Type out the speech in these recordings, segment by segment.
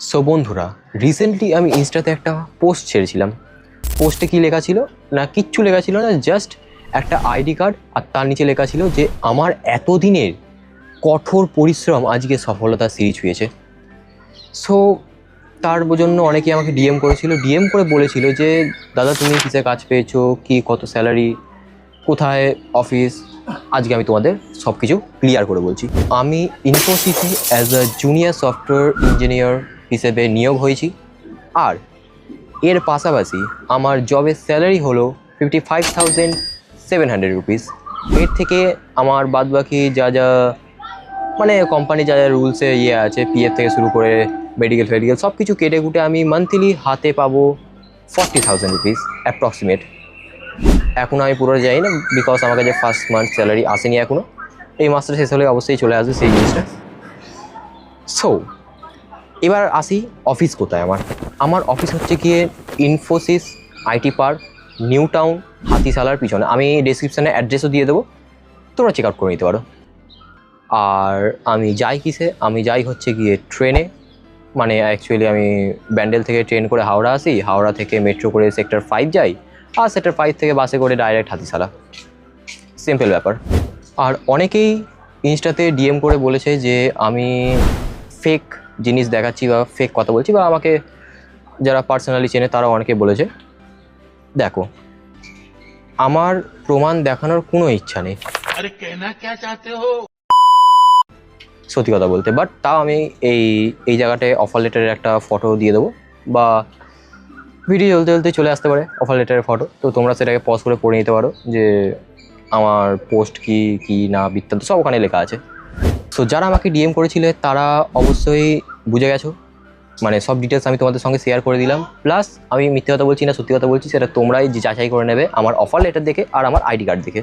So বন্ধুরা, recently আমি ইনস্টাতে একটা পোস্ট ছেড়েছিলাম। পোস্টে কি লেখা ছিল না, কিচ্ছু লেখা ছিল না, জাস্ট একটা আইডি কার্ড আর তার নিচে লেখা ছিল যে আমার এতদিনের কঠোর পরিশ্রম আজকে সফলতার সিঁড়ি ছুঁয়েছে। সো তার জন্য অনেকেই আমাকে ডিএম করেছিল, ডিএম করে বলেছিল যে দাদা তুমি কিসে কাজ পেয়েছো, কি কত স্যালারি, কোথায় অফিস। আজকে আমি তোমাদের সব কিছু ক্লিয়ার করে বলছি। আমি ইনফোসিসে as a junior software engineer হিসেবে নিয়োগ হয়েছি, আর এর পাশাপাশি আমার জবের স্যালারি হলো 55,700 রুপিস। এর থেকে আমার বাদবাকি যা যা মানে কোম্পানি যা যা রুলসে আছে, পিএফ থেকে শুরু করে মেডিকেল ফেডিকেল সব কিছু কেটে কুটে আমি মান্থলি হাতে পাবো 40,000 রুপিস অ্যাপ্রক্সিমেট। এখনও আমি পুরো যাই না, বিকজ আমার কাছে ফার্স্ট মান্থ স্যালারি আসেনি এখনও। এই মাসটা শেষ হলে অবশ্যই চলে আসবে সেই জিনিসটা। সো এবার আসি অফিস কোথায়। আমার অফিস হচ্ছে গিয়ে Infosys IT park, new town, হাতিশালার পিছনে। আমি ডেসক্রিপশানে অ্যাড্রেসও দিয়ে দেবো, তোমরা চেক আউট করে নিতে পারো। আর আমি যাই কিসে, আমি যাই হচ্ছে গিয়ে ট্রেনে। মানে অ্যাকচুয়ালি আমি ব্যান্ডেল থেকে ট্রেন করে হাওড়া আসি, হাওড়া থেকে মেট্রো করে সেক্টর 5 যাই, আর সেক্টর 5 থেকে বাসে করে ডাইরেক্ট হাতিশালা। সিম্পল ব্যাপার। আর অনেকেই ইনস্টাতে ডিএম করে বলেছে যে আমি ফেক জিনিস দেখাচ্ছি বা ফেক কথা বলছি, বা আমাকে যারা পার্সোনালি চেনে তারাও অনেকে বলেছে। দেখো, আমার প্রমাণ দেখানোর কোনো ইচ্ছা নেই, अरे कहना क्या चाहते हो? সত্যি কথা বলতে। বাট তাও আমি এই জায়গাটায় অফার লেটারের একটা ফটো দিয়ে দেবো, বা ভিডিও চলতে চলতে চলে আসতে পারে অফার লেটারের ফটো, তো তোমরা সেটাকে পজ করে পড়ে নিতে পারো যে আমার পোস্ট কি না বৃত্তান্ত সব ওখানে লেখা আছে। সো যারা আমাকে ডিএম করেছিলে তারা অবশ্যই বুঝে গেছো, মানে সব ডিটেলস আমি তোমাদের সঙ্গে শেয়ার করে দিলাম। প্লাস আমি মিথ্যে কথা বলছি না সত্যি কথা বলছি, সেটা তোমরাই যাচাই করে নেবে আমার অফার লেটার দেখে আর আমার আইডি কার্ড দেখে।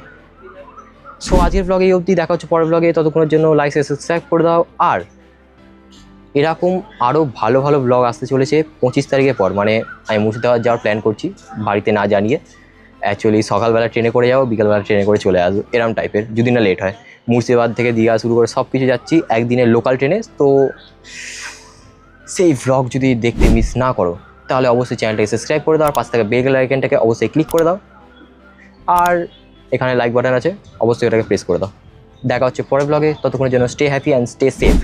সো আজকের ব্লগে এই অবধি, দেখা হচ্ছে পরের ব্লগে। ততক্ষণের জন্য লাইক সাবস্ক্রাইব করে দাও। আর এরকম আরও ভালো ভালো ব্লগ আসতে চলেছে 25 তারিখের পর। মানে আমি মুর্শিদাবাদ যাওয়ার প্ল্যান করছি, বাড়িতে না জানিয়ে। অ্যাকচুয়ালি সকালবেলা ট্রেনে করে যাবো, বিকালবেলা ট্রেনে করে চলে আসবো, এরম টাইপের, যদি না লেট হয়। মুর্শিদাবাদ থেকে দীঘা শুরু করে সব কিছু যাচ্ছি একদিনের লোকাল ট্রেনে। তো সেই ভ্লগ যদি দেখতে মিস না করো তাহলে অবশ্যই চ্যানেলটাকে সাবস্ক্রাইব করে দাও, আর পাশ থেকে বেল আইকনটাকে অবশ্যই ক্লিক করে দাও। আর এখানে লাইক বাটন আছে, অবশ্যই ওটাকে প্রেস করে দাও। দেখা হচ্ছে পরের ব্লগে, ততক্ষণের জন্য stay happy and stay safe.